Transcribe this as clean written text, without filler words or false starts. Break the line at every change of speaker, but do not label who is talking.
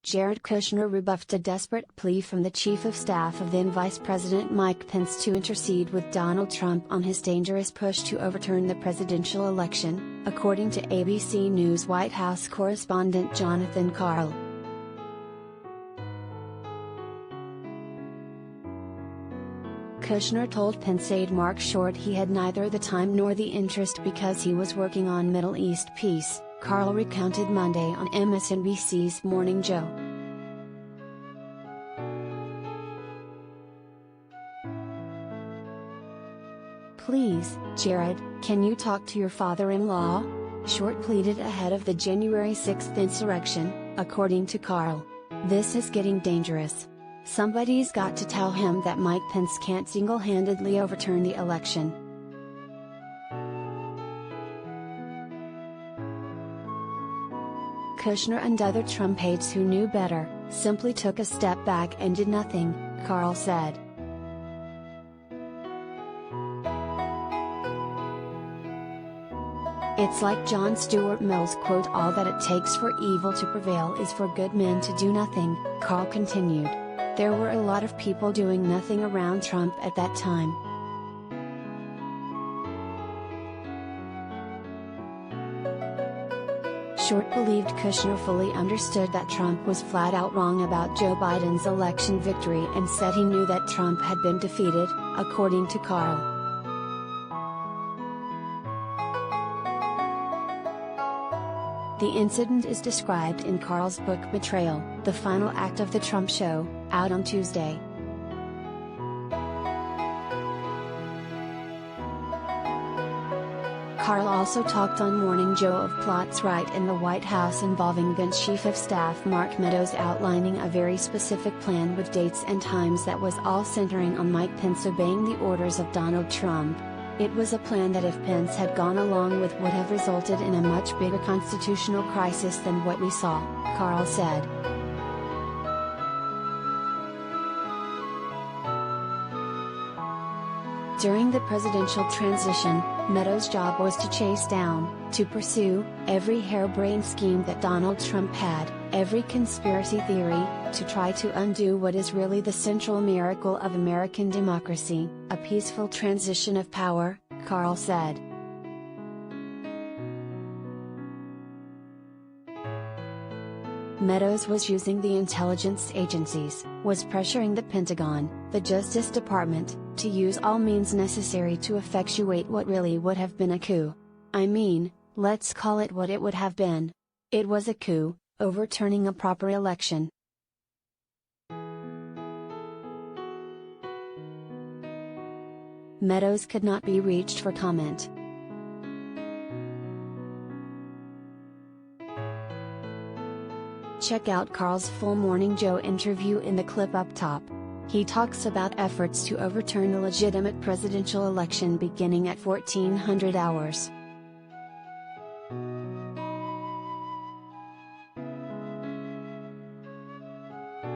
Jared Kushner rebuffed a desperate plea from the chief of staff of then Vice President Mike Pence to intercede with Donald Trump on his dangerous push to overturn the presidential election, according to ABC News White House correspondent Jonathan Karl. Kushner told Pence aide Marc he had neither the time nor the interest because he was working on Middle East peace, Karl recounted Monday on MSNBC's Morning Joe. "Please, Jared, can you talk to your father-in-law?" Short pleaded ahead of the January 6th insurrection, according to Karl. "This is getting dangerous. Somebody's got to tell him that Mike Pence can't single-handedly overturn the election." Kushner and other Trump aides who knew better, simply took a step back and did nothing, Karl said. It's like John Stuart Mill's quote, "All that it takes for evil to prevail is for good men to do nothing," Karl continued. There were a lot of people doing nothing around Trump at that time. Short believed Kushner fully understood that Trump was flat out wrong about Joe Biden's election victory and said he knew that Trump had been defeated, according to Karl. The incident is described in Karl's book Betrayal, the final act of the Trump Show, out on Tuesday. Karl also talked on Morning Joe of plots right in the White House involving then Chief of Staff Mark Meadows, outlining a very specific plan with dates and times that was all centering on Mike Pence obeying the orders of Donald Trump. It was a plan that if Pence had gone along with would have resulted in a much bigger constitutional crisis than what we saw, Karl said. During the presidential transition, Meadows' job was to chase down, to pursue, every harebrained scheme that Donald Trump had, every conspiracy theory, to try to undo what is really the central miracle of American democracy, a peaceful transition of power, Karl said. Meadows was using the intelligence agencies, was pressuring the Pentagon, the Justice Department, to use all means necessary to effectuate what really would have been a coup. I mean, let's call it what it would have been. It was a coup, overturning a proper election. Meadows could not be reached for comment. Check out Karl's full Morning Joe interview in the clip up top. He talks about efforts to overturn the legitimate presidential election beginning at 1400 hours.